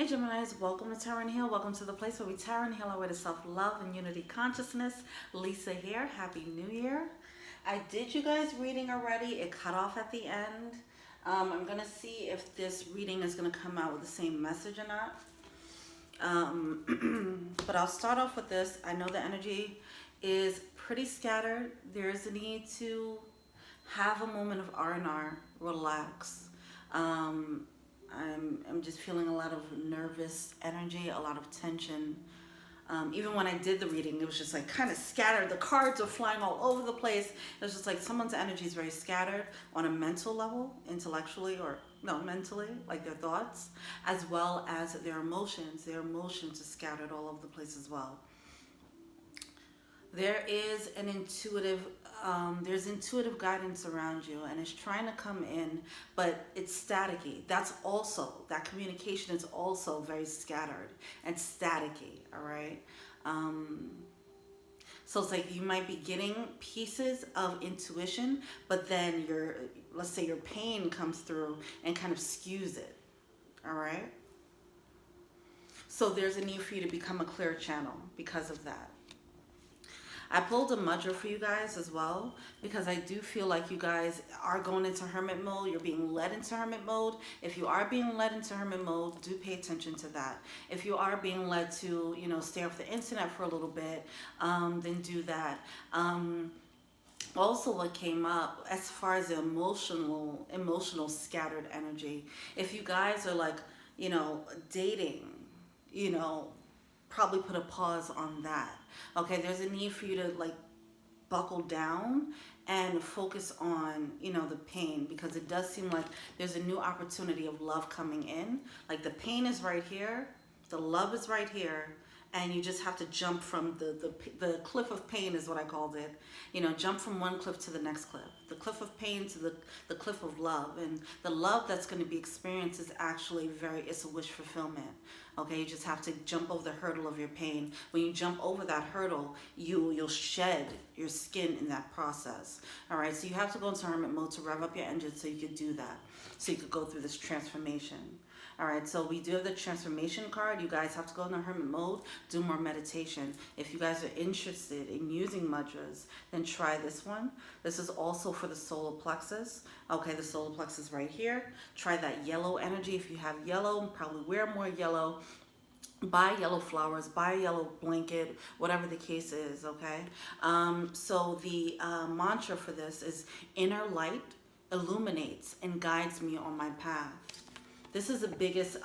Hey Geminis, welcome to Tarot and Heal. Welcome to the place where we tarot and heal our way to self-love and unity consciousness. Lisa here. Happy New Year. I did you guys reading already. It cut off at the end. I'm going to see if this reading is going to come out with the same message or not. But I'll start off with this. I know the energy is pretty scattered. There's a need to have a moment of R&R, relax. I'm just feeling a lot of nervous energy, a lot of tension. Even when I did the reading, it was just like kind of scattered. The cards are flying all over the place. It was just like someone's energy is very scattered on a mental level, intellectually, or no, mentally, like their thoughts, as well as their emotions. Their emotions are scattered all over the place as well. There is an intuitive, there's intuitive guidance around you, and it's trying to come in, but it's staticky. That's also, that communication is also very scattered and staticky, all right? So it's like you might be getting pieces of intuition, but then let's say your pain comes through and kind of skews it, all right? So there's a need for you to become a clear channel because of that. I pulled a mudra for you guys as well because I do feel like you guys are going into hermit mode. You're being led into hermit mode. If you are being led into hermit mode, do pay attention to that. If you are being led to, stay off the internet for a little bit, then do that. Also, what came up as far as the emotional scattered energy, if you guys are like, dating, probably put a pause on that. Okay, there's a need for you to like buckle down and focus on, the pain, because it does seem like there's a new opportunity of love coming in. Like the pain is right here, the love is right here, and you just have to jump from the cliff of pain is what I called it. Jump from one cliff to the next cliff. The cliff of pain to the cliff of love. And the love that's going to be experienced is actually it's a wish fulfillment. Okay, you just have to jump over the hurdle of your pain. When you jump over that hurdle, you'll shed your skin in that process. All right, so you have to go into hermit mode to rev up your engine so you could do that. So you could go through this transformation. All right, so we do have the transformation card. You guys have to go into hermit mode, do more meditation. If you guys are interested in using mudras, then try this one. This is also for the solar plexus. Okay, the solar plexus right here. Try that yellow energy. If you have yellow, probably wear more yellow. Buy yellow flowers, buy a yellow blanket, whatever the case is, okay? So the mantra for this is inner light illuminates and guides me on my path. This is the biggest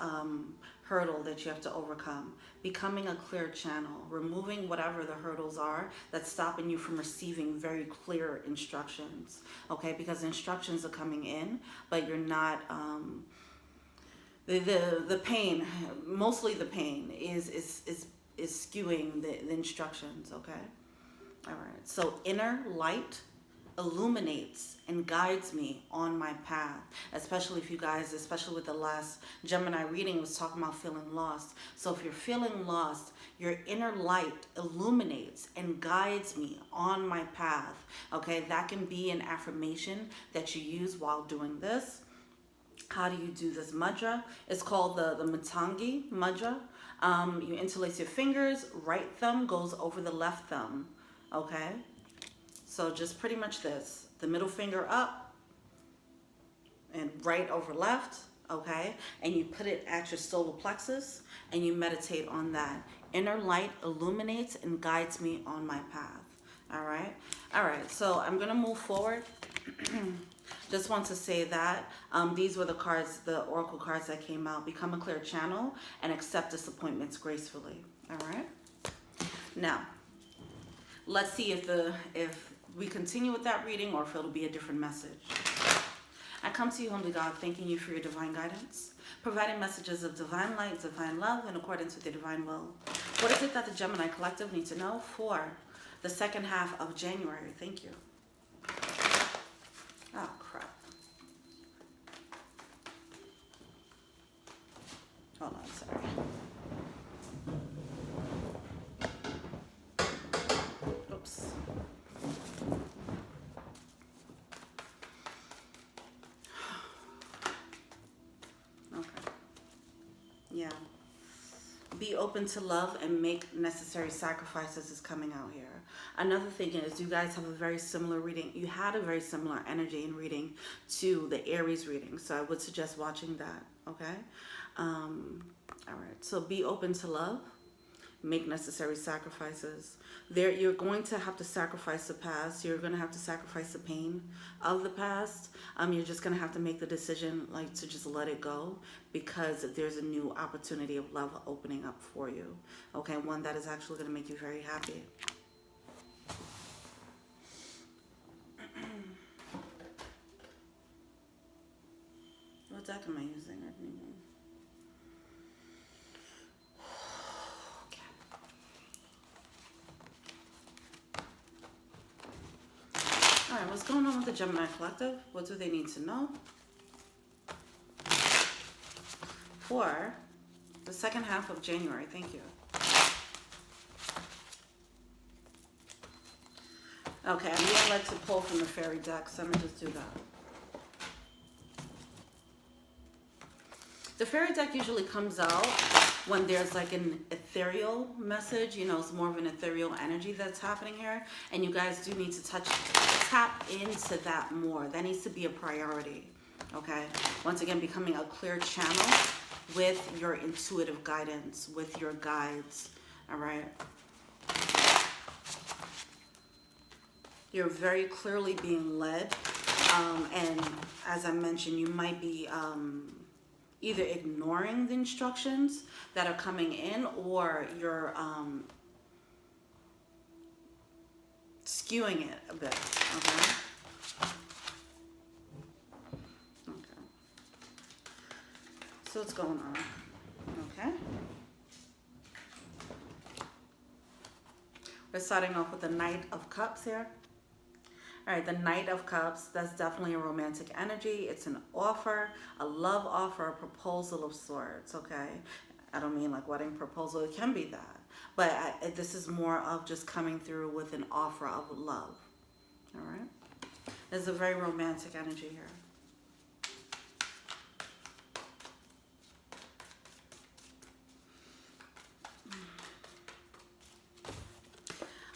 hurdle that you have to overcome. Becoming a clear channel, removing whatever the hurdles are that's stopping you from receiving very clear instructions, okay? Because instructions are coming in, but you're not, the pain, mostly the pain is skewing the instructions, okay? All right, so inner light illuminates and guides me on my path, especially if you guys, especially with the last Gemini reading, was talking about feeling lost. So if you're feeling lost, your inner light illuminates and guides me on my path. Okay, that can be an affirmation that you use while doing this. How do you do this mudra? It's called the Matangi mudra. You interlace your fingers, right thumb goes over the left thumb, okay? So just pretty much this, the middle finger up and right over left, okay? And you put it at your solar plexus and you meditate on that. Inner light illuminates and guides me on my path, all right? All right, so I'm gonna move forward. Just want to say that these were the cards, the oracle cards that came out. Become a clear channel and accept disappointments gracefully, all right? Now, let's see if we continue with that reading or if it'll be a different message. I come to you, humbly God, thanking you for your divine guidance, providing messages of divine light, divine love, in accordance with your divine will. What is it that the Gemini Collective needs to know for the second half of January? Thank you. Oh, crap. Hold on, sorry. Oops. Okay. Yeah. be open to love and make necessary sacrifices is coming out here. Another thing is you guys have a very similar reading. You had a very similar energy in reading to the Aries reading. So I would suggest watching that. Okay. All right. So be open to love. Make necessary sacrifices. There, you're going to have to sacrifice the past. You're going to have to sacrifice the pain of the past. You're just going to have to make the decision, like, to just let it go, because there's a new opportunity of love opening up for you. Okay, one that is actually going to make you very happy. What deck am I using? I don't know. All right, what's going on with the Gemini Collective? What do they need to know? For the second half of January. Thank you. Okay, I'm going to like to pull from the fairy deck, so I'm going to just do that. The fairy deck usually comes out when there's like an ethereal message, you know, it's more of an ethereal energy that's happening here. And you guys do need to tap into that more. That needs to be a priority, okay? Once again, becoming a clear channel with your intuitive guidance, with your guides, all right? You're very clearly being led. And as I mentioned, you might be either ignoring the instructions that are coming in, or you're skewing it a bit, okay? Okay. So what's going on? Okay. We're starting off with the Knight of Cups here. All right, the Knight of Cups, that's definitely a romantic energy. It's an offer, a love offer, a proposal of sorts, okay? I don't mean like wedding proposal. It can be that. But this is more of just coming through with an offer of love, all right? There's a very romantic energy here.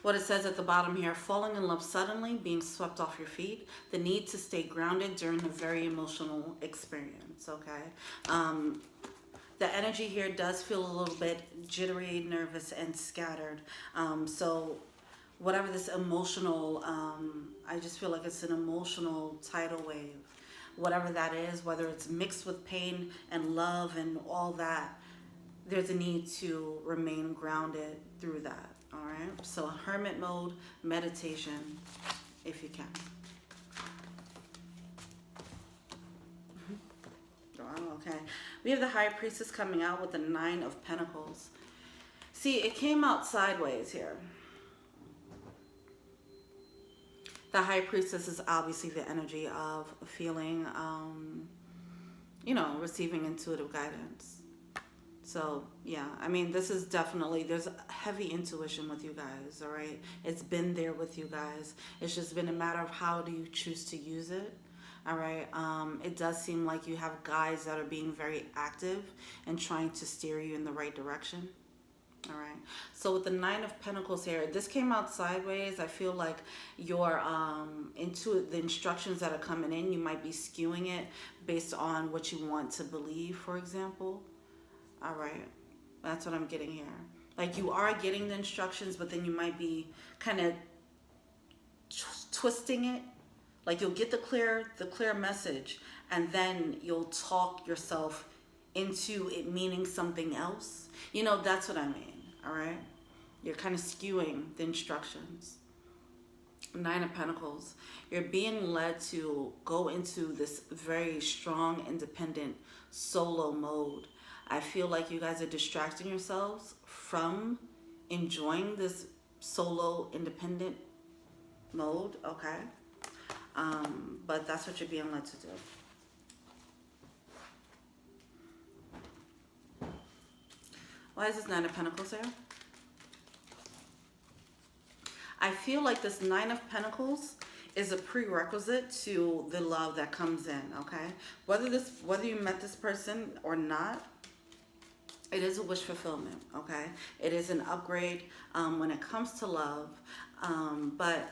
What it says at the bottom here, falling in love suddenly, being swept off your feet, the need to stay grounded during a very emotional experience, okay? The energy here does feel a little bit jittery, nervous, and scattered. So whatever this emotional, I just feel like it's an emotional tidal wave. Whatever that is, whether it's mixed with pain and love and all that, there's a need to remain grounded through that. All right, so hermit mode, meditation, if you can. Oh, okay, we have the High Priestess coming out with the Nine of Pentacles. See, it came out sideways here. The High Priestess is obviously the energy of feeling, you know, receiving intuitive guidance. So, yeah, I mean, this is definitely, there's heavy intuition with you guys, all right? It's been there with you guys. It's just been a matter of how do you choose to use it, all right? It does seem like you have guides that are being very active and trying to steer you in the right direction, all right? So with the Nine of Pentacles here, this came out sideways. I feel like your the instructions that are coming in, you might be skewing it based on what you want to believe, for example. All right, that's what I'm getting here. Like, you are getting the instructions, but then you might be kind of twisting it. Like, you'll get the clear message, and then you'll talk yourself into it meaning something else. You know, that's what I mean, all right? You're kind of skewing the instructions. Nine of Pentacles. You're being led to go into this very strong, independent, solo mode. I feel like you guys are distracting yourselves from enjoying this solo, independent mode, okay? But that's what you're being led to do. Why is this Nine of Pentacles here? I feel like this Nine of Pentacles is a prerequisite to the love that comes in, okay? Whether you met this person or not, It is a wish fulfillment, okay? It is an upgrade when it comes to love. But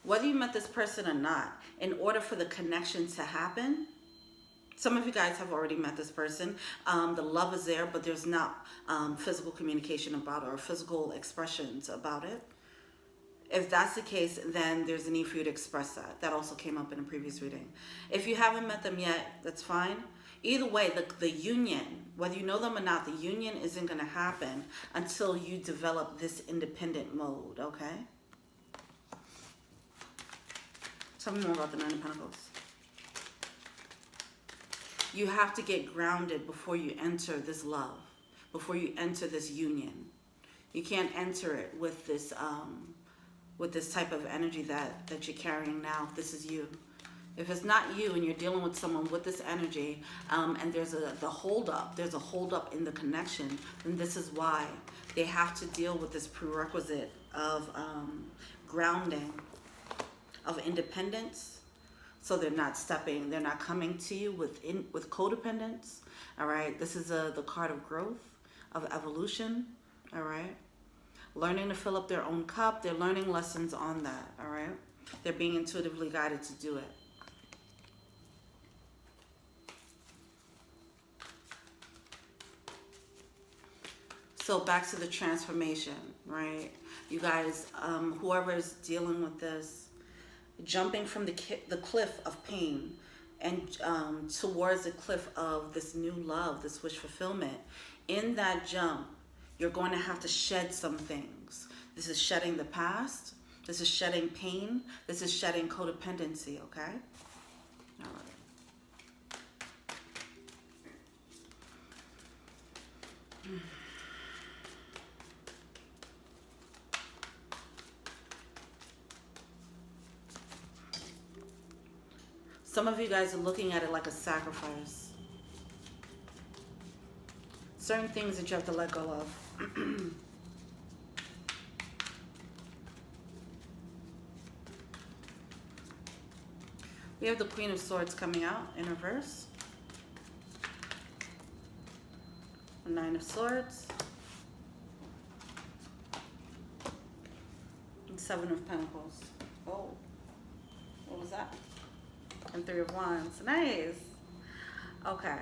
whether you met this person or not, in order for the connection to happen, some of you guys have already met this person. The love is there, but there's not physical communication about it or physical expressions about it. If that's the case, then there's a need for you to express that. That also came up in a previous reading. If you haven't met them yet, that's fine. Either way, the union, whether you know them or not, the union isn't going to happen until you develop this independent mode, okay? Tell me more about the Nine of Pentacles. You have to get grounded before you enter this love, before you enter this union. You can't enter it with this type of energy that you're carrying now. If this is you. If it's not you and you're dealing with someone with this energy, and there's a hold up in the connection, then this is why they have to deal with this prerequisite of grounding, of independence. So they're not coming to you with codependence. All right, this is the card of growth, of evolution. All right, learning to fill up their own cup. They're learning lessons on that. All right, they're being intuitively guided to do it. So back to the transformation, right? You guys, whoever is dealing with this, jumping from the cliff of pain and towards the cliff of this new love, this wish fulfillment. In that jump, you're going to have to shed some things. This is shedding the past. This is shedding pain. This is shedding codependency, okay? All right. Some of you guys are looking at it like a sacrifice. Certain things that you have to let go of. We have the Queen of Swords coming out in reverse. The Nine of Swords. And Seven of Pentacles. Oh, what was that? And Three of Wands. Nice. Okay.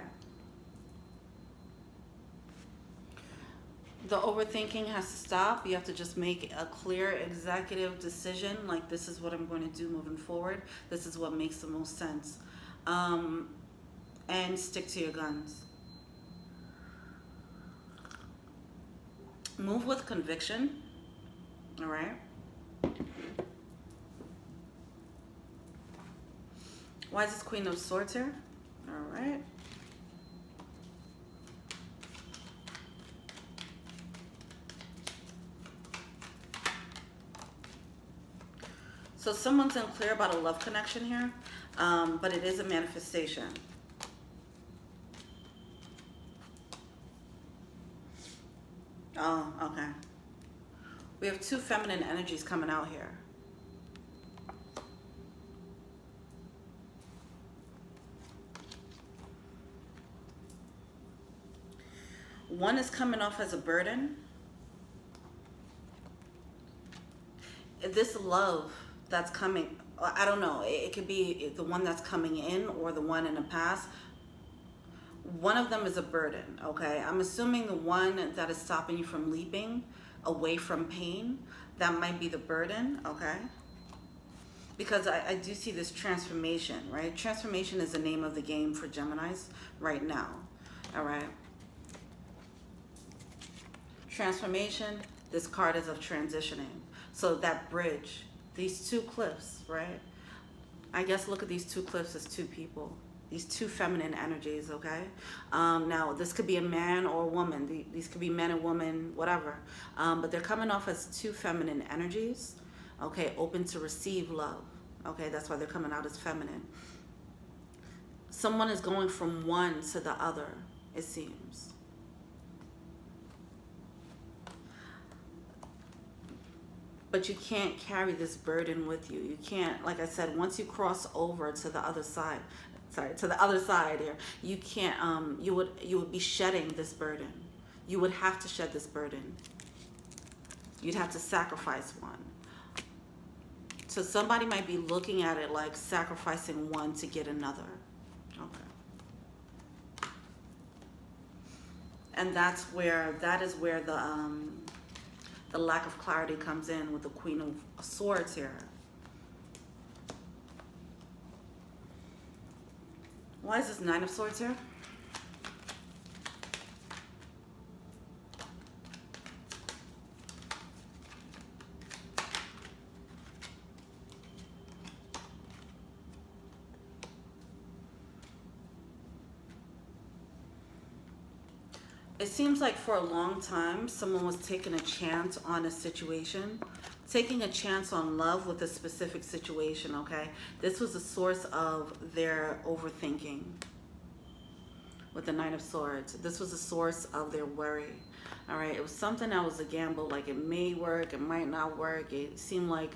The overthinking has to stop. You have to just make a clear executive decision. Like, this is what I'm going to do moving forward. This is what makes the most sense. And stick to your guns. Move with conviction. All right. Why is this Queen of Swords here? All right. So someone's unclear about a love connection here, but it is a manifestation. Oh, okay. We have two feminine energies coming out here. One is coming off as a burden. This love that's coming, I don't know, it could be the one that's coming in or the one in the past. One of them is a burden, okay? I'm assuming the one that is stopping you from leaping away from pain, that might be the burden, okay? Because I do see this transformation, right? Transformation is the name of the game for Geminis right now, all right? Transformation, this card is of transitioning. So that bridge, these two cliffs, right? I guess look at these two cliffs as two people. These two feminine energies, okay? Now, this could be a man or a woman. These could be men and women, whatever. But they're coming off as two feminine energies, okay? Open to receive love, okay? That's why they're coming out as feminine. Someone is going from one to the other, it seems. But you can't carry this burden with you. You can't, like I said, once you cross over to the other side, sorry, to the other side here. You can't, you would be shedding this burden. You would have to shed this burden. You'd have to sacrifice one. So somebody might be looking at it like sacrificing one to get another. Okay. And that is where the lack of clarity comes in with the Queen of Swords here. Why is this Nine of Swords here? It seems like for a long time, someone was taking a chance on a situation, taking a chance on love with a specific situation, okay? This was the source of their overthinking with the Nine of Swords. This was the source of their worry, all right? It was something that was a gamble, like it may work, it might not work. It seemed like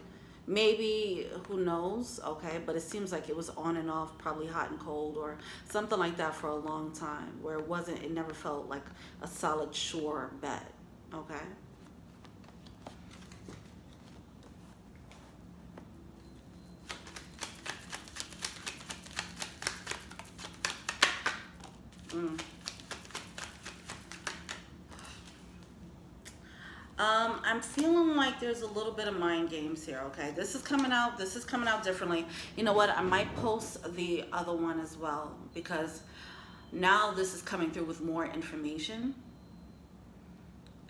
maybe, who knows, okay? But it seems like it was on and off, probably hot and cold or something like that for a long time, where it never felt like a solid, sure bet, okay? I'm feeling like there's a little bit of mind games here, okay? This is coming out differently. You know what? I might post the other one as well, because now this is coming through with more information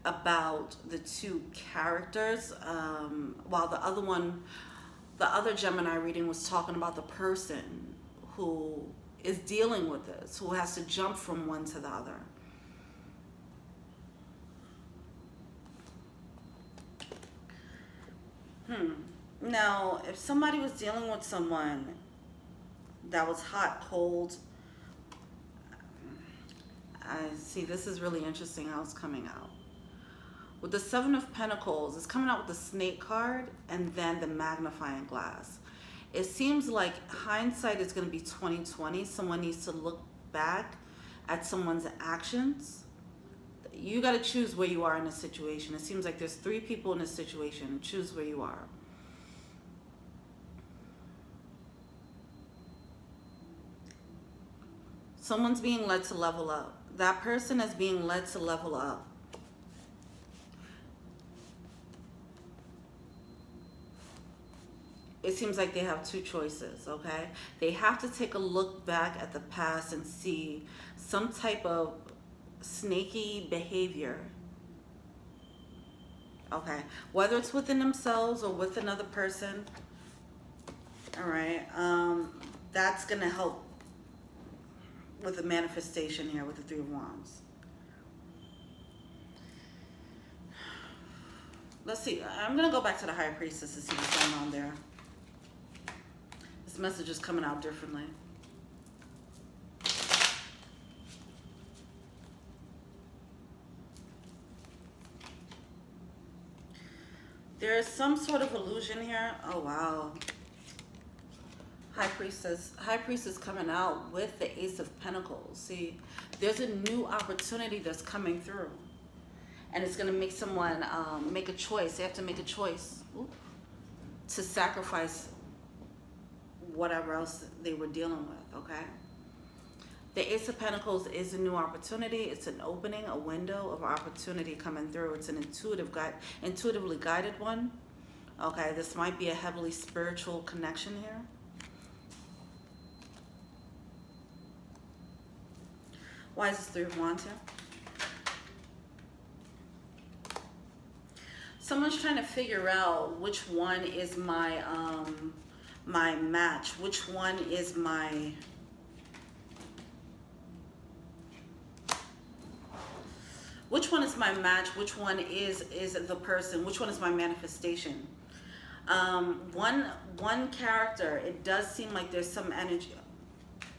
about the two characters. While the other Gemini reading was talking about the person who is dealing with this, who has to jump from one to the other. Now, if somebody was dealing with someone that was hot, cold, I see this is really interesting how it's coming out. With the Seven of Pentacles, it's coming out with the Snake card and then the magnifying glass. It seems like hindsight is going to be 20/20. Someone needs to look back at someone's actions. You got to choose where you are in a situation. It seems like there's three people in a situation. Choose where you are. Someone's being led to level up. That person is being led to level up. It seems like they have two choices, okay? They have to take a look back at the past and see some type of snaky behavior, okay? Whether it's within themselves or with another person, all right? That's going to help with the manifestation here with the Three of Wands. Let's see. I'm going to go back to the High Priestess to see what's going on there. This message is coming out differently. There is some sort of illusion here. Oh, wow. High Priestess coming out with the Ace of Pentacles. See, there's a new opportunity that's coming through. And it's going to make someone make a choice. They have to make a choice to sacrifice whatever else they were dealing with, okay? The Ace of Pentacles is a new opportunity. It's an opening, a window of opportunity coming through. It's an intuitively guided one. Okay, this might be a heavily spiritual connection here. Why is this Three of Wands here? Someone's trying to figure out which one is my my match. Which one is my match? Which one is the person? Which one is my manifestation? One character, it does seem like there's some energy.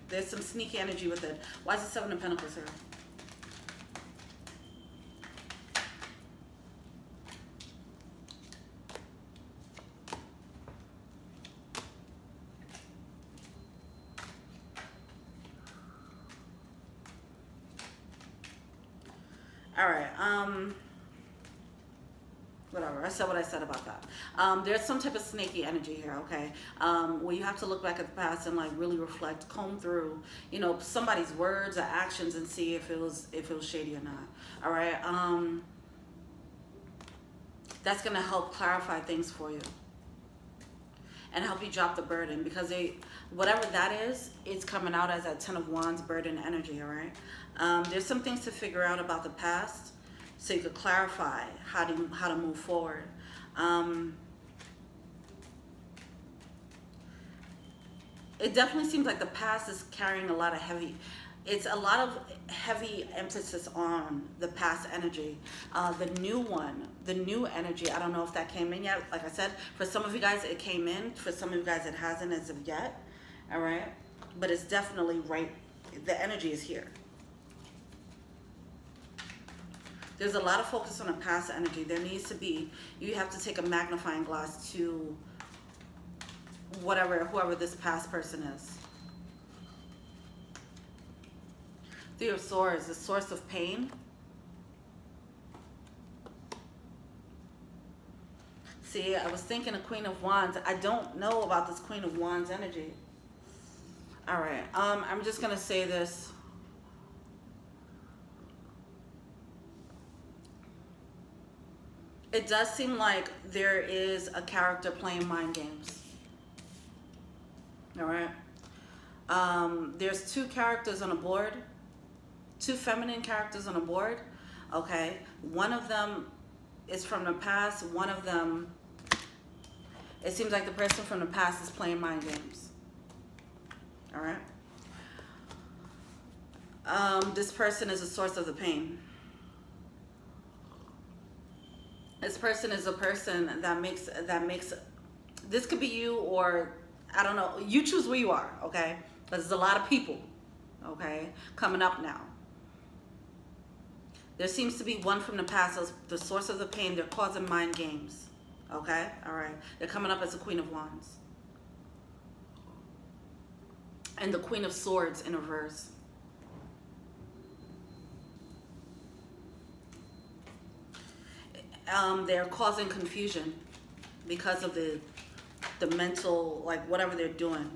There's some sneaky energy with it. Why is the Seven of Pentacles here? All right. Whatever. I said what I said about that. There's some type of snaky energy here, okay? Where you have to look back at the past and like really reflect, comb through, you know, somebody's words or actions and see if it was shady or not. All right. That's gonna help clarify things for you and help you drop the burden, because whatever that is, it's coming out as that 10 of Wands burden energy. All right. There's some things to figure out about the past, so you could clarify how to move forward. It definitely seems like the past is carrying a lot of heavy emphasis on the past energy. The new energy, I don't know if that came in yet. Like I said, for some of you guys it came in, for some of you guys it hasn't as of yet. All right, but it's definitely right. The energy is here. There's a lot of focus on the past energy. There needs to be, you have to take a magnifying glass to whoever this past person is. Three of Swords, the source of pain. See, I was thinking of Queen of Wands. I don't know about this Queen of Wands energy. All right, I'm just gonna say this. It does seem like there is a character playing mind games. All right. There's two characters on a board, two feminine characters on a board. Okay. One of them is from the past. One of them, it seems like the person from the past is playing mind games. All right. This person is a source of the pain. This person is a person that makes, this could be you, or I don't know, you choose where you are, okay? Because there's a lot of people, okay, coming up now. There seems to be one from the past as the source of the pain. They're causing mind games, okay? All right. They're coming up as the Queen of Wands. And the Queen of Swords in reverse. They're causing confusion because of the mental, like whatever they're doing.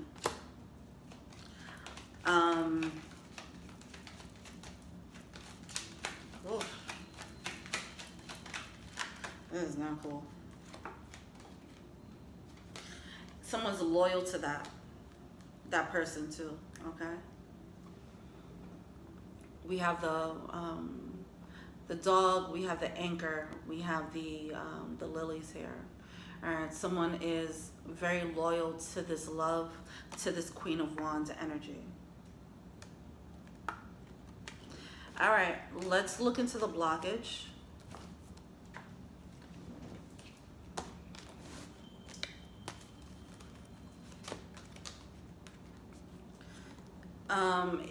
This is not cool. Someone's loyal to that person too. Okay. We have the dog, we have the anchor, we have the lilies here. All right, someone is very loyal to this love, to this Queen of Wands energy. All right, let's look into the blockage.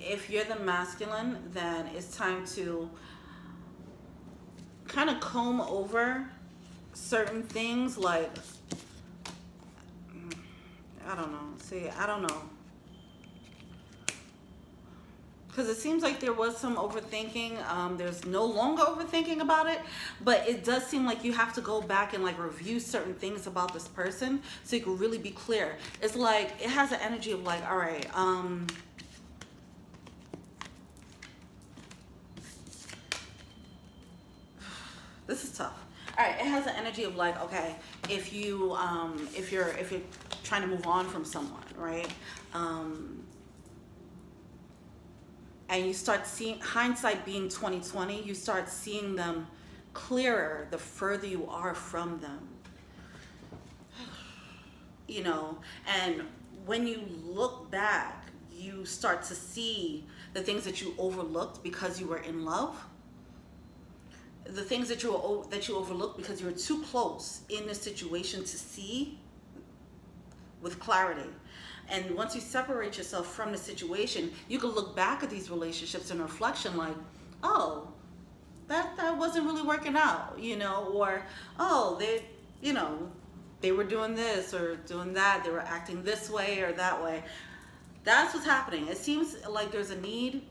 If you're the masculine, then it's time to kind of comb over certain things, like, I don't know. See, I don't know. Because it seems like there was some overthinking. There's no longer overthinking about it, but it does seem like you have to go back and like review certain things about this person so you can really be clear. It's like, it has an energy of like, all right, this is tough. All right, it has an energy of like, okay, if you're trying to move on from someone, right? And you start seeing, hindsight being 20/20, you start seeing them clearer the further you are from them. You know, and when you look back, you start to see the things that you overlooked because you were in love. The things that you overlooked because you were too close in the situation to see with clarity. And once you separate yourself from the situation, you can look back at these relationships in reflection like, oh, that wasn't really working out, you know, or, oh, they were doing this or doing that. They were acting this way or that way. That's what's happening. It seems like there's a need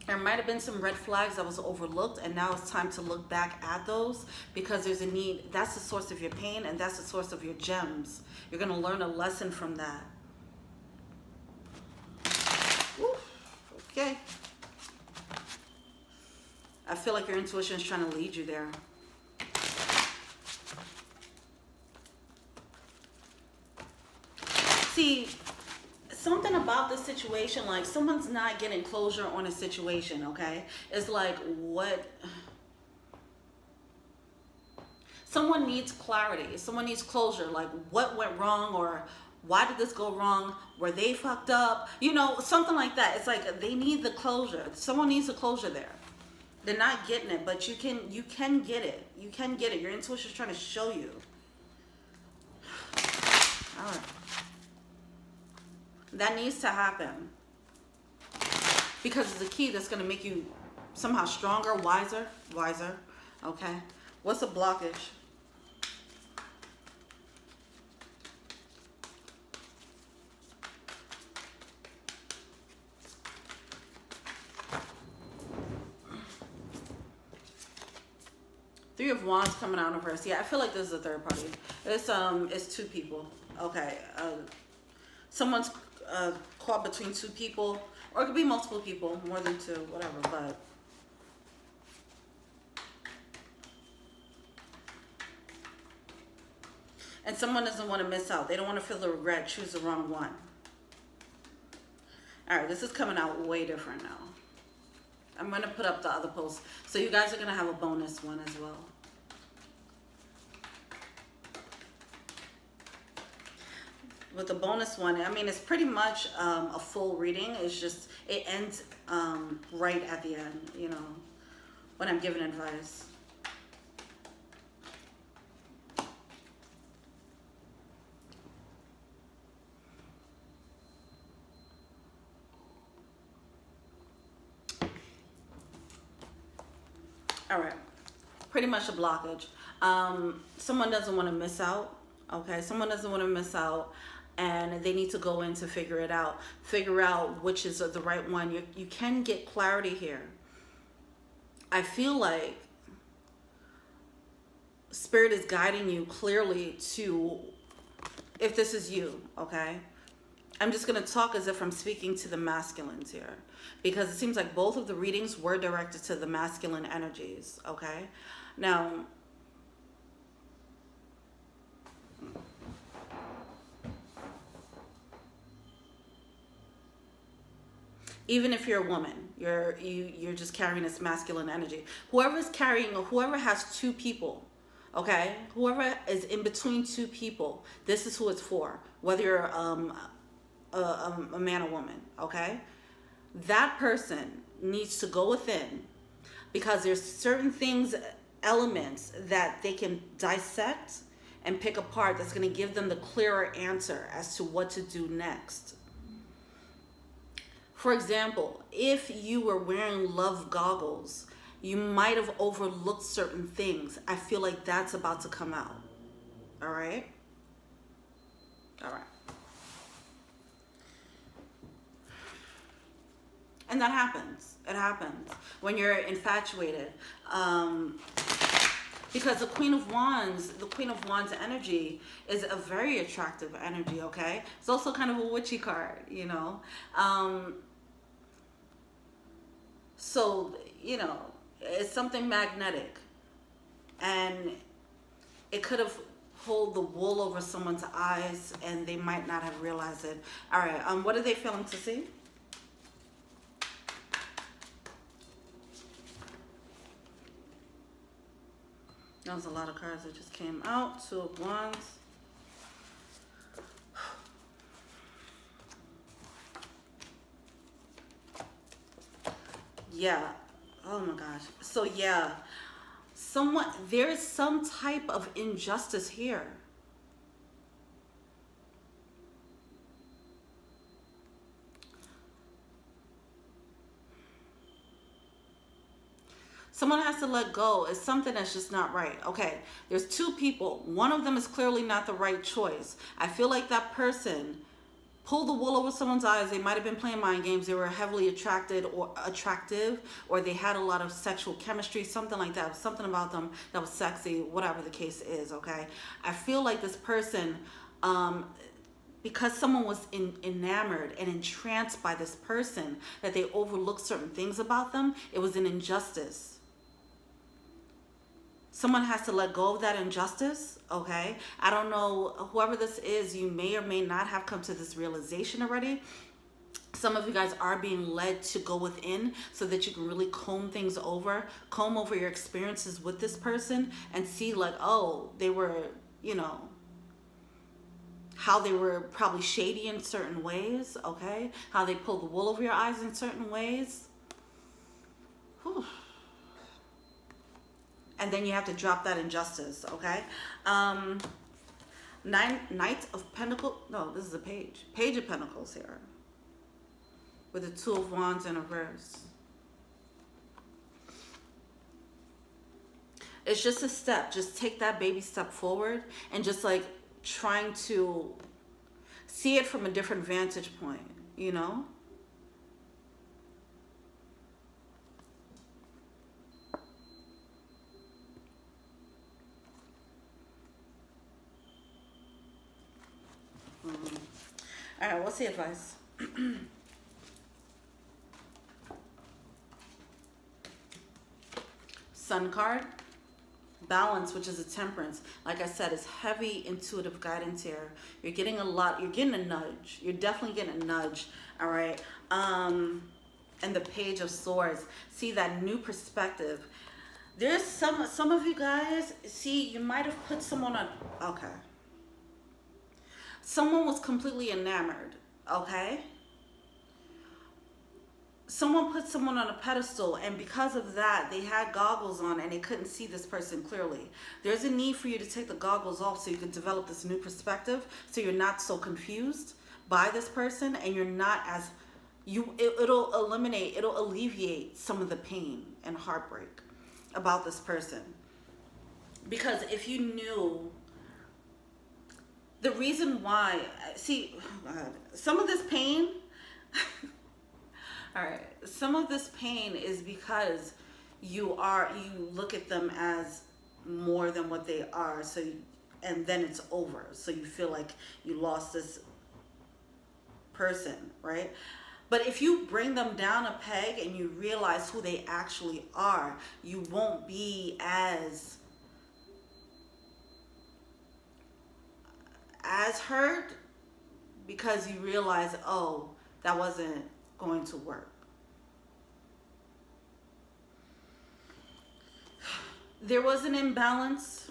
There might have been some red flags that was overlooked, and now it's time to look back at those, because there's a need. That's the source of your pain, and that's the source of your gems. You're going to learn a lesson from that. Woo. Okay. I feel like your intuition is trying to lead you there. See, something about this situation, like someone's not getting closure on a situation, okay? It's like, what? Someone needs clarity. Someone needs closure. Like, what went wrong, or why did this go wrong? Were they fucked up? You know, something like that. It's like they need the closure. Someone needs the closure there. They're not getting it, but you can get it. You can get it. Your intuition is trying to show you. All right. That needs to happen, because it's a key that's going to make you somehow stronger, wiser. Okay. What's a blockage? Three of Wands coming out in reverse. Yeah, I feel like this is a third party. It's two people. Okay. Someone's caught between two people, or it could be multiple people, more than two, whatever, but and someone doesn't want to miss out. They don't want to feel the regret, choose the wrong one. All right, this is coming out way different now. I'm going to put up the other post, so you guys are going to have a bonus one as well. With the bonus one, I mean, it's pretty much a full reading. It's just, it ends right at the end, you know, when I'm giving advice. All right, pretty much a blockage. Someone doesn't want to miss out, okay? Someone doesn't want to miss out. And they need to go in to figure it out. Figure out which is the right one. You can get clarity here. I feel like Spirit is guiding you clearly to, if this is you, okay? I'm just going to talk as if I'm speaking to the masculines here, because it seems like both of the readings were directed to the masculine energies, okay? Now, even if you're a woman, you're just carrying this masculine energy. Whoever has two people, okay? Whoever is in between two people, this is who it's for. Whether you're a man or woman, okay? That person needs to go within, because there's certain things, elements that they can dissect and pick apart that's going to give them the clearer answer as to what to do next. For example, if you were wearing love goggles, you might have overlooked certain things. I feel like that's about to come out. All right? All right. And that happens. It happens when you're infatuated. Because the Queen of Wands energy is a very attractive energy, okay? It's also kind of a witchy card, you know? So, you know, it's something magnetic. And it could have pulled the wool over someone's eyes, and they might not have realized it. All right, what are they feeling to see? That was a lot of cards that just came out. Two of Wands. Yeah. Oh my gosh. So yeah, there's some type of injustice here. Someone has to let go. It's something that's just not right. Okay, there's two people. One of them is clearly not the right choice. I feel like that person pull the wool over someone's eyes. They might have been playing mind games. They were heavily attractive, or they had a lot of sexual chemistry, something like that. Something about them that was sexy, whatever the case is, okay? I feel like this person, because someone was enamored and entranced by this person, that they overlooked certain things about them. It was an injustice. Someone has to let go of that injustice, okay? I don't know, whoever this is, you may or may not have come to this realization already. Some of you guys are being led to go within so that you can really comb over your experiences with this person and see like, oh, they were, you know, how they were probably shady in certain ways, okay? How they pulled the wool over your eyes in certain ways. Whew. And then you have to drop that injustice, okay? Knight of Pentacles. No, this is a page. Page of Pentacles here. With the Two of Wands in reverse. It's just a step. Just take that baby step forward and just like trying to see it from a different vantage point, you know? All right, what's the advice? Sun card. Balance, which is a temperance. Like I said, it's heavy intuitive guidance here. You're getting a lot. You're getting a nudge. You're definitely getting a nudge. All right. And the Page of Swords. See that new perspective. There's some of you guys, see, you might have put someone on. Okay. Someone was completely enamored, okay? Someone put someone on a pedestal, and because of that, they had goggles on and they couldn't see this person clearly. There's a need for you to take the goggles off so you can develop this new perspective, so you're not so confused by this person, and you're not as, it'll alleviate some of the pain and heartbreak about this person. Because if you knew the reason why, see, some of this pain, all right, some of this pain is because you look at them as more than what they are, and then it's over. So you feel like you lost this person, right? But if you bring them down a peg and you realize who they actually are, you won't be as hurt, because you realize, oh, that wasn't going to work. There was an imbalance.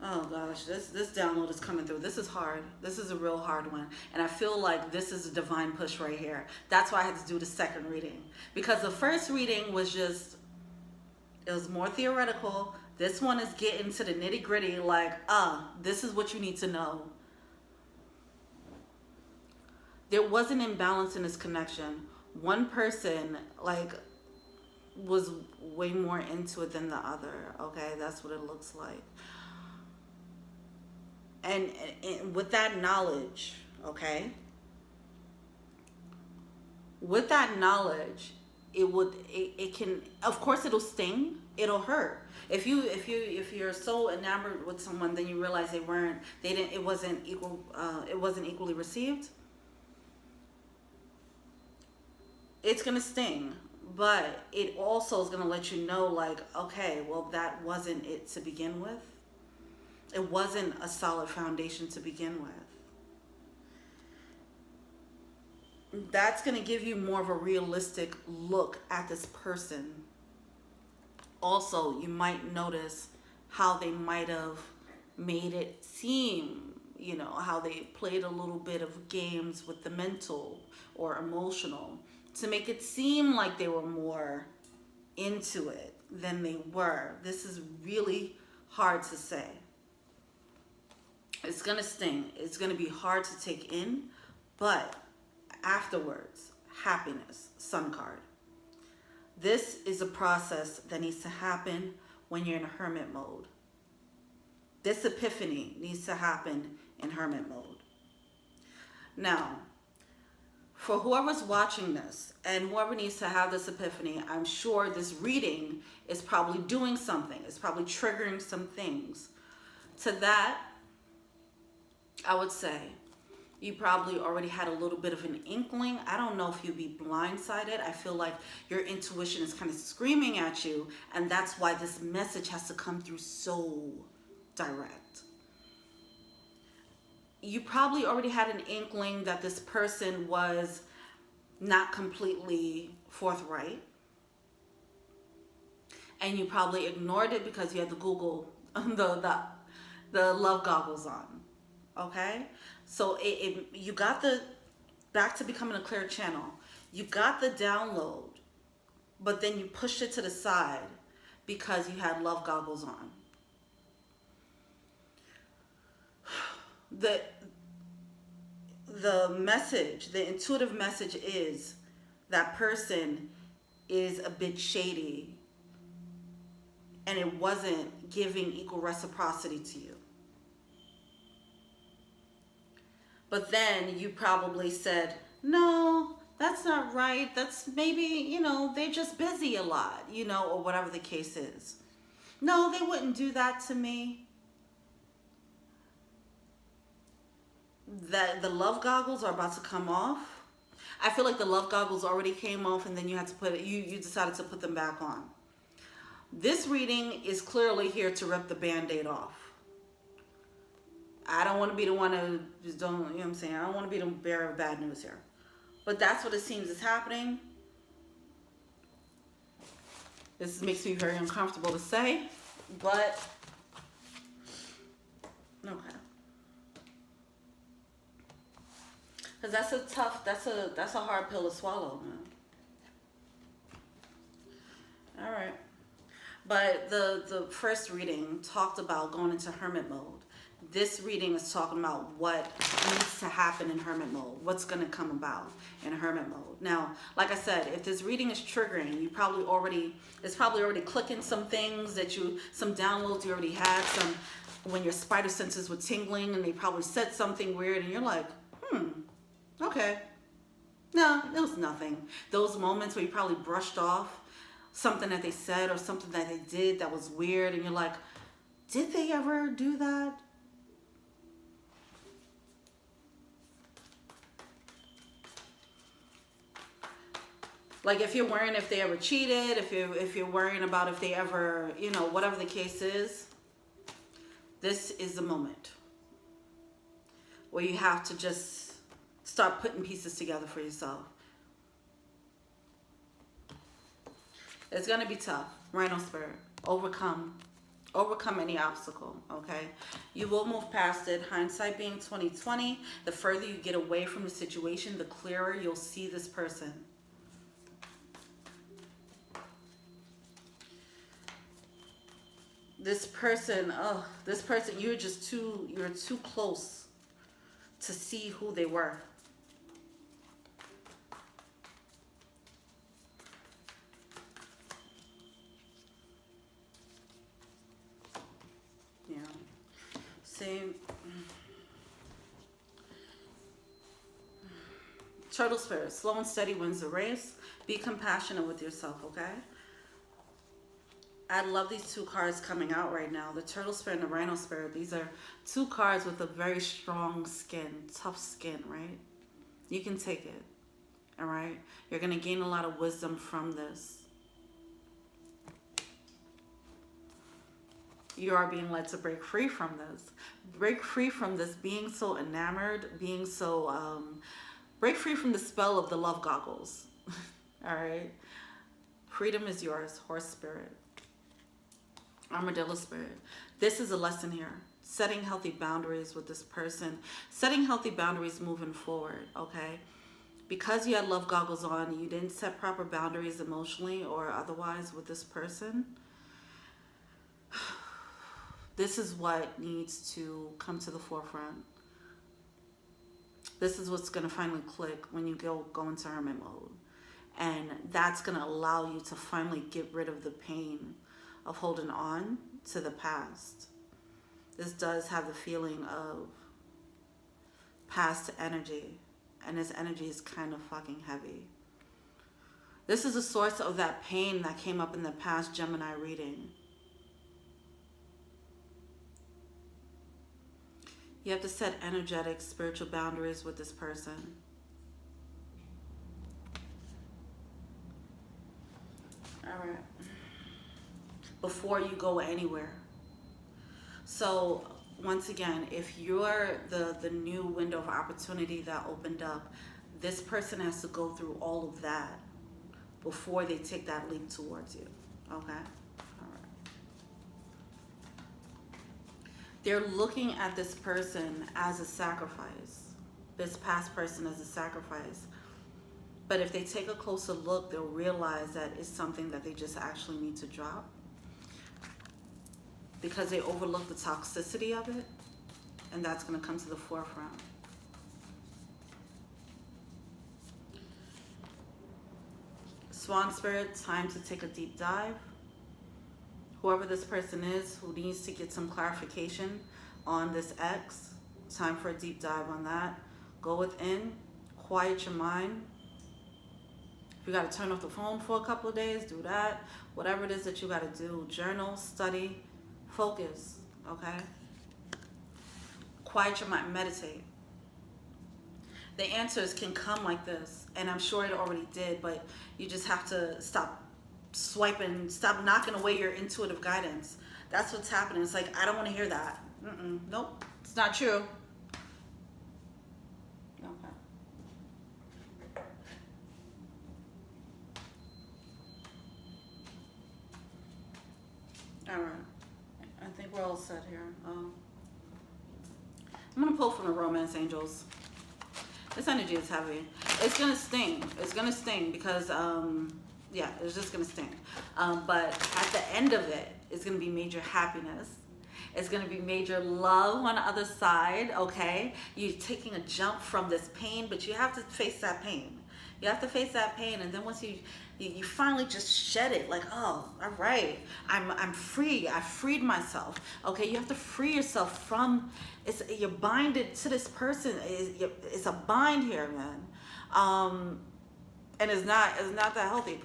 Oh gosh, this download is coming through. This is hard. This is a real hard one. And I feel like this is a divine push right here. That's why I had to do the second reading. Because the first reading was just, it was more theoretical. This one is getting to the nitty gritty, like, this is what you need to know. There was an imbalance in this connection. One person, like, was way more into it than the other, okay? That's what it looks like. And with that knowledge, okay? With that knowledge, it can, of course it'll sting, it'll hurt. If you're so enamored with someone, then you realize it wasn't equally received. It's gonna sting, but it also is gonna let you know, like, okay, well, that wasn't it to begin with. It wasn't a solid foundation to begin with. That's gonna give you more of a realistic look at this person. Also, you might notice how they might have made it seem, you know, how they played a little bit of games with the mental or emotional to make it seem like they were more into it than they were. This is really hard to say. It's gonna sting. It's gonna be hard to take in, but afterwards, happiness, Sun card. This is a process that needs to happen when you're in a hermit mode. This epiphany needs to happen in Hermit mode. Now, for whoever's watching this and whoever needs to have this epiphany, I'm sure this reading is probably doing something. It's probably triggering some things. To that, I would say you probably already had a little bit of an inkling. I don't know if you'd be blindsided. I feel like your intuition is kind of screaming at you, and that's why this message has to come through so direct. You probably already had an inkling that this person was not completely forthright, and you probably ignored it because you had the Google, the love goggles on. Okay, so you got the, back to becoming a clear channel, you got the download, but then you pushed it to the side because you had love goggles on. The message, the intuitive message is that person is a bit shady and it wasn't giving equal reciprocity to you. But then you probably said, no, that's not right. That's maybe, you know, they're just busy a lot, you know, or whatever the case is. No, they wouldn't do that to me. That the love goggles are about to come off. I feel like the love goggles already came off and then you had to put it, you decided to put them back on. This reading is clearly here to rip the band-aid off. I don't want to be the one to just don't, you know what I'm saying? I don't want to be the bearer of bad news here. But that's what it seems is happening. This makes me very uncomfortable to say, but okay. Because that's a tough, that's a hard pill to swallow, man. All right. But the first reading talked about going into Hermit mode. This reading is talking about what needs to happen in Hermit mode. What's going to come about in Hermit mode. Now, like I said, if this reading is triggering, it's probably already clicking some things that some downloads you already had, some when your spider senses were tingling and they probably said something weird and you're like, okay. No, it was nothing. Those moments where you probably brushed off something that they said or something that they did that was weird and you're like, did they ever do that? Like if you're worrying if they ever cheated, if you're worrying about if they ever, you know, whatever the case is, this is the moment where you have to just start putting pieces together for yourself. It's going to be tough. Rhino Spirit. Overcome any obstacle, okay? You will move past it. Hindsight being 20/20. The further you get away from the situation, the clearer you'll see this person. This person, you're too close to see who they were. Yeah. See, Turtle Spirit, slow and steady wins the race. Be compassionate with yourself, okay? I love these two cards coming out right now. The Turtle Spirit and the Rhino Spirit. These are two cards with a very strong skin, tough skin, right? You can take it, all right? You're going to gain a lot of wisdom from this. You are being led to break free from this. Break free from this being so enamored, being so, break free from the spell of the love goggles, all right? Freedom is yours, Horse Spirit. Armadillo Spirit. This is a lesson here. Setting healthy boundaries with this person. Setting healthy boundaries moving forward, okay? Because you had love goggles on, you didn't set proper boundaries emotionally or otherwise with this person. This is what needs to come to the forefront. This is what's going to finally click when you go into Hermit mode. And that's going to allow you to finally get rid of the pain of holding on to the past. This does have the feeling of past energy. And this energy is kind of fucking heavy. This is the source of that pain that came up in the past Gemini reading. You have to set energetic, spiritual boundaries with this person. All right. Before you go anywhere. So, once again, if you're the new window of opportunity that opened up, this person has to go through all of that before they take that leap towards you. Okay? All right. They're looking at this person as a sacrifice. This past person as a sacrifice. But if they take a closer look, they'll realize that it's something that they just actually need to drop. Because they overlook the toxicity of it. And that's going to come to the forefront. Swan Spirit, time to take a deep dive. Whoever this person is who needs to get some clarification on this ex, time for a deep dive on that. Go within, quiet your mind. If you got to turn off the phone for a couple of days, do that. Whatever it is that you got to do, journal, study, focus, okay? Quiet your mind, meditate. The answers can come like this, and I'm sure it already did, but you just have to stop swiping, stop knocking away your intuitive guidance. That's what's happening. It's like, I don't want to hear that. Nope, it's not true. Okay. All right. I think we're all set here. I'm going to pull from the Romance Angels. This energy is heavy. It's going to sting. It's going to sting because, yeah, it's just going to sting. But at the end of it, it's going to be major happiness. It's going to be major love on the other side, okay? You're taking a jump from this pain, but you have to face that pain. You have to face that pain, and then once you finally just shed it, like, oh, all right, I'm free. I freed myself. Okay, you have to free yourself from. You're binded to this person. It's a bind here, man. And it's not that healthy.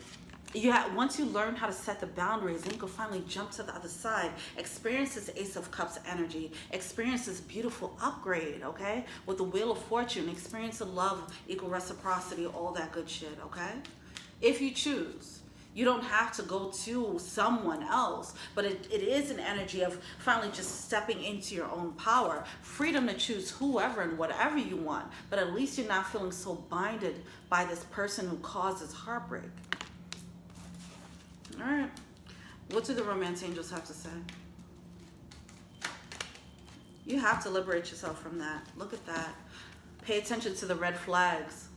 Once you learn how to set the boundaries, then you can finally jump to the other side. Experience this Ace of Cups energy. Experience this beautiful upgrade, okay? With the Wheel of Fortune. Experience the love, equal reciprocity, all that good shit, okay? If you choose. You don't have to go to someone else, but it is an energy of finally just stepping into your own power. Freedom to choose whoever and whatever you want, but at least you're not feeling so binded by this person who causes heartbreak. All right. What do the Romance Angels have to say? You have to liberate yourself from that. Look at that. Pay attention to the red flags.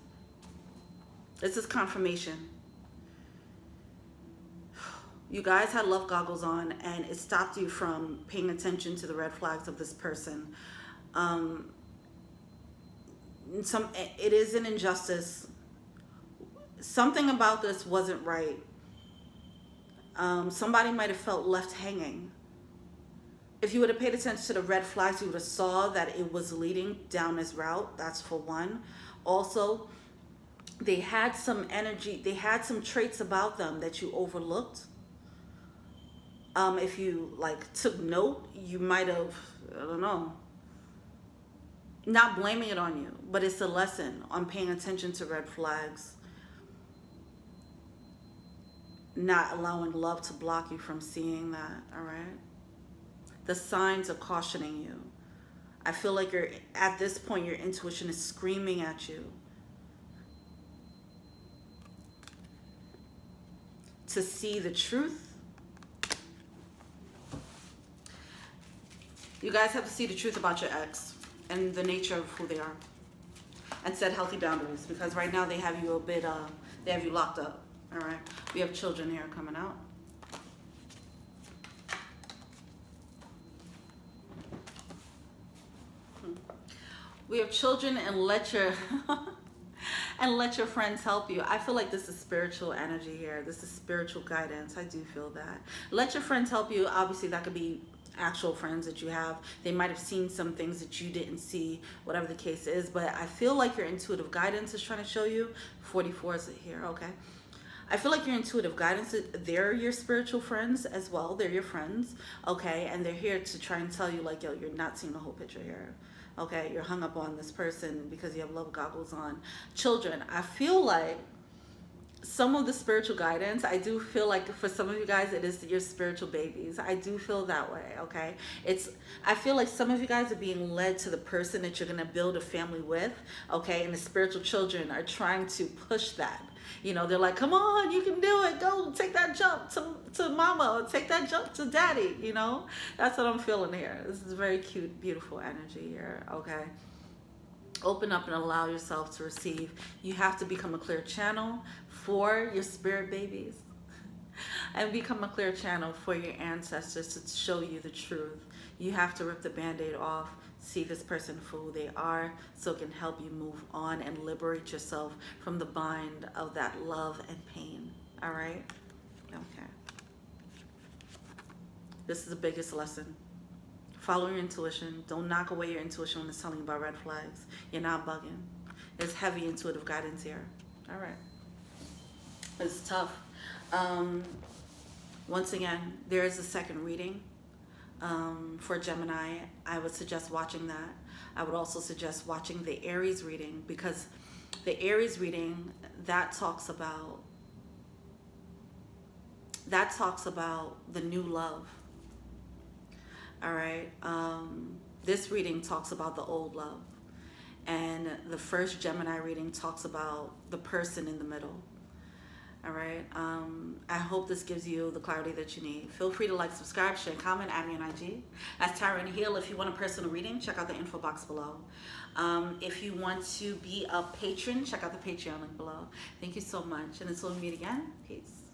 This is confirmation. You guys had love goggles on, and it stopped you from paying attention to the red flags of this person. It is an injustice. Something about this wasn't right. Somebody might have felt left hanging. If you would have paid attention to the red flags, you would have saw that it was leading down this route. That's for one. Also, they had some energy, they had some traits about them that you overlooked. If you took note, you might have, I don't know, not blaming it on you, but it's a lesson on paying attention to red flags. Not allowing love to block you from seeing that, all right? The signs are cautioning you. I feel like at this point, your intuition is screaming at you to see the truth. You guys have to see the truth about your ex and the nature of who they are, and set healthy boundaries, because right now they have you they have you locked up. All right, we have children here coming out. We have children, and let your friends help you. I feel like this is spiritual energy here. This is spiritual guidance. I do feel that. Let your friends help you. Obviously, that could be actual friends that you have. They might have seen some things that you didn't see, whatever the case is. But I feel like your intuitive guidance is trying to show you. 44 is here, okay. I feel like your intuitive guidance, they're your spiritual friends as well. They're your friends, okay? And they're here to try and tell you, like, yo, you're not seeing the whole picture here, okay? You're hung up on this person because you have love goggles on. Children, I feel like some of the spiritual guidance, I do feel like for some of you guys, it is your spiritual babies. I do feel that way, okay? I feel like some of you guys are being led to the person that you're going to build a family with, okay? And the spiritual children are trying to push that. You know, they're like, come on, you can do it. Go take that jump to mama, or take that jump to daddy, you know? That's what I'm feeling here. This is very cute, beautiful energy here, okay? Open up and allow yourself to receive. You have to become a clear channel for your spirit babies and become a clear channel for your ancestors to show you the truth. You have to rip the band-aid off, see this person for who they are, so it can help you move on and liberate yourself from the bind of that love and pain. All right? Okay. This is the biggest lesson. Follow your intuition. Don't knock away your intuition when it's telling you about red flags. You're not bugging. There's heavy intuitive guidance here. All right. It's tough. Once again, there is a second reading for Gemini. I would suggest watching that. I would also suggest watching the Aries reading, because the Aries reading, that talks about the new love. All right. This reading talks about the old love, and the first Gemini reading talks about the person in the middle. All right. I hope this gives you the clarity that you need. Feel free to like, subscribe, share, comment, add me on IG. As Tara and Heal. If you want a personal reading, check out the info box below. If you want to be a patron, check out the Patreon link below. Thank you so much. And until we meet again, peace.